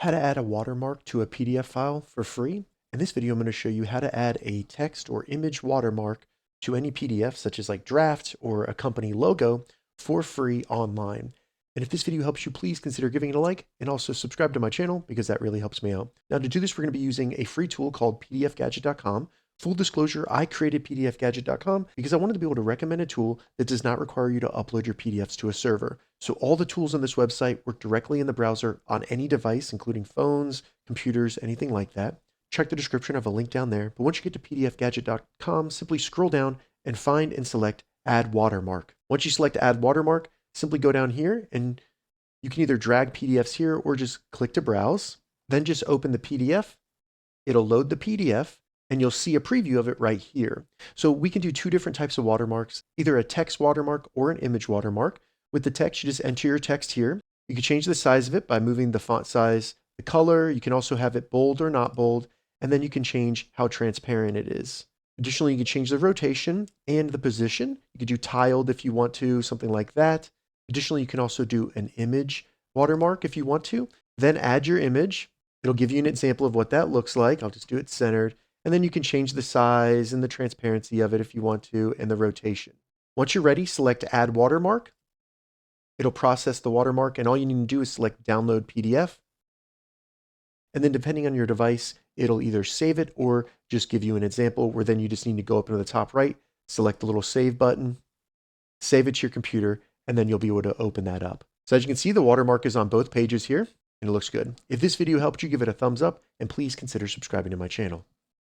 How to add a watermark to a PDF file for free. In this video, I'm going to show you how to add a text or image watermark to any PDF, such as like draft or a company logo, for free online. And if this video helps you, please consider giving it a like and also subscribe to my channel because that really helps me out. Now to do this, we're going to be using a free tool called PDFGadget.com. Full disclosure, I created PDFGadget.com because I wanted to be able to recommend a tool that does not require you to upload your PDFs to a server. So all the tools on this website work directly in the browser on any device, including phones, computers, anything like that. Check the description, I have a link down there. But once you get to PDFGadget.com, simply scroll down and find and select Add Watermark. Once you select Add Watermark, simply go down here and you can either drag PDFs here or just click to browse. Then just open the PDF. It'll load the PDF and you'll see a preview of it right here. So we can do two different types of watermarks, either a text watermark or an image watermark. With the text, you just enter your text here. You can change the size of it by moving the font size, the color. You can also have it bold or not bold, and then you can change how transparent it is. Additionally, you can change the rotation and the position. You could do tiled if you want to, something like that. Additionally, you can also do an image watermark if you want to. Then add your image. It'll give you an example of what that looks like. I'll just do it centered. And then you can change the size and the transparency of it if you want to, and the rotation. Once you're ready, select Add Watermark. It'll process the watermark, and all you need to do is select Download PDF. And then depending on your device, it'll either save it or just give you an example where then you just need to go up into the top right, select the little Save button, save it to your computer, and then you'll be able to open that up. So as you can see, the watermark is on both pages here, and it looks good. If this video helped you, give it a thumbs up, and please consider subscribing to my channel.